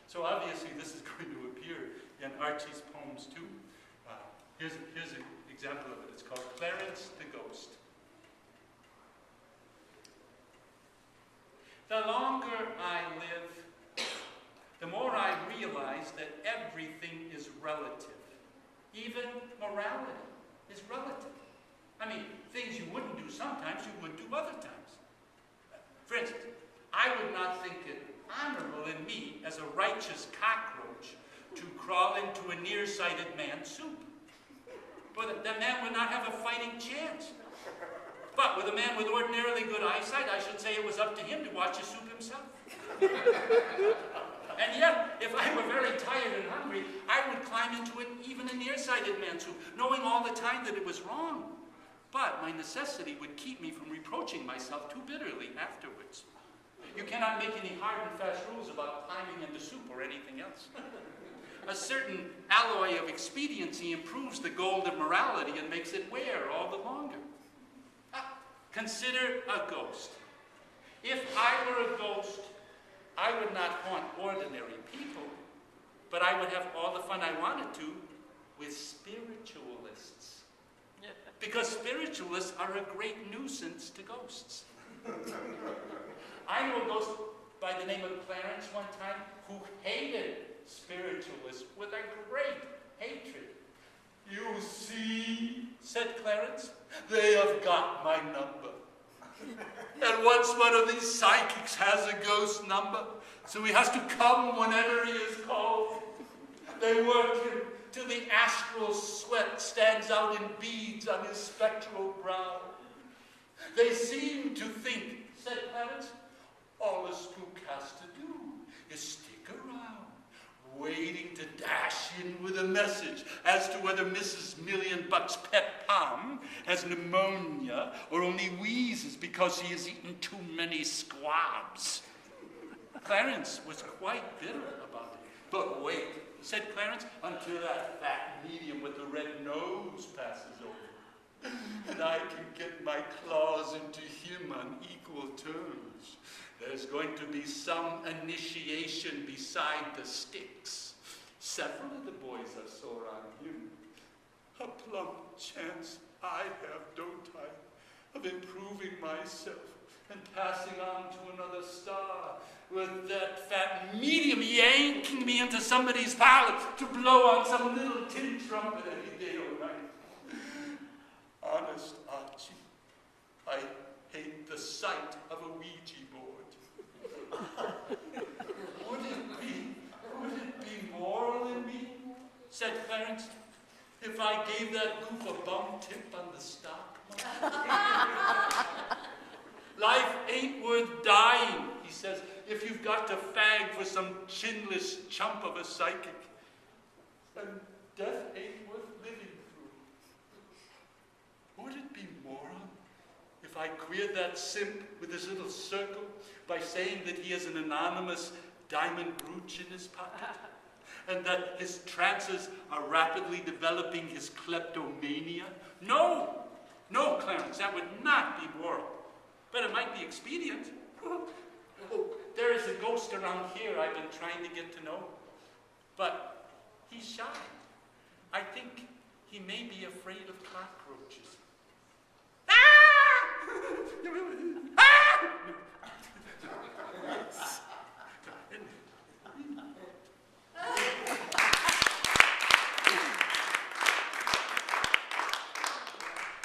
So obviously this is going to appear in Archie's poems too. Here's an example of it. It's called Clarence the Ghost. The longer I live, the more I realize that everything is relative. Even morality is relative. I mean, things you wouldn't do sometimes, you would do other times. For instance, I would not think it honorable in me as a righteous cockroach to crawl into a nearsighted man's soup. But that man would not have a fighting chance. But with a man with ordinarily good eyesight, I should say it was up to him to watch his soup himself. And yet, if I were very tired and hungry, I would climb into even a nearsighted man's soup, knowing all the time that it was wrong. But my necessity would keep me from reproaching myself too bitterly afterwards. You cannot make any hard and fast rules about climbing into soup or anything else. A certain alloy of expediency improves the gold of morality and makes it wear all the longer. Consider a ghost. If I were a ghost, I would not haunt ordinary people, but I would have all the fun I wanted to with spiritualists. Because spiritualists are a great nuisance to ghosts. I knew a ghost by the name of Clarence one time who hated spiritualists with a great hatred. You see, said Clarence, they have got my number. And once one of these psychics has a ghost number, so he has to come whenever he is called. They work him till the astral sweat stands out in beads on his spectral brow. They seem to think, said Clarence, all a spook has to do is stick around, waiting to dash in with a message as to whether Mrs. Millionbuck's pet palm has pneumonia or only wheezes because he has eaten too many squabs. Clarence was quite bitter about it. But wait, said Clarence, until that fat medium with the red nose passes over, and I can get my claws into him on equal terms. There's going to be some initiation beside the sticks. Several of the boys are sore on him. A plump chance I have, don't I, of improving myself and passing on to another star, with that fat medium yanking me into somebody's palate to blow on some little tin trumpet any day or night. Honest, Archie, I hate the sight of a Ouija board. Would it be moral in me, said Clarence, if I gave that goof a bum tip on the stock market? Life ain't worth dying, he says, if you've got to fag for some chinless chump of a psychic. And death ain't worth living through. Would it be moral if I queered that simp with his little circle by saying that he has an anonymous diamond brooch in his pocket? And that his trances are rapidly developing his kleptomania? No, Clarence, that would not be moral. But it might be expedient. Oh, there is a ghost around here I've been trying to get to know. But he's shy. I think he may be afraid of cockroaches. Ah!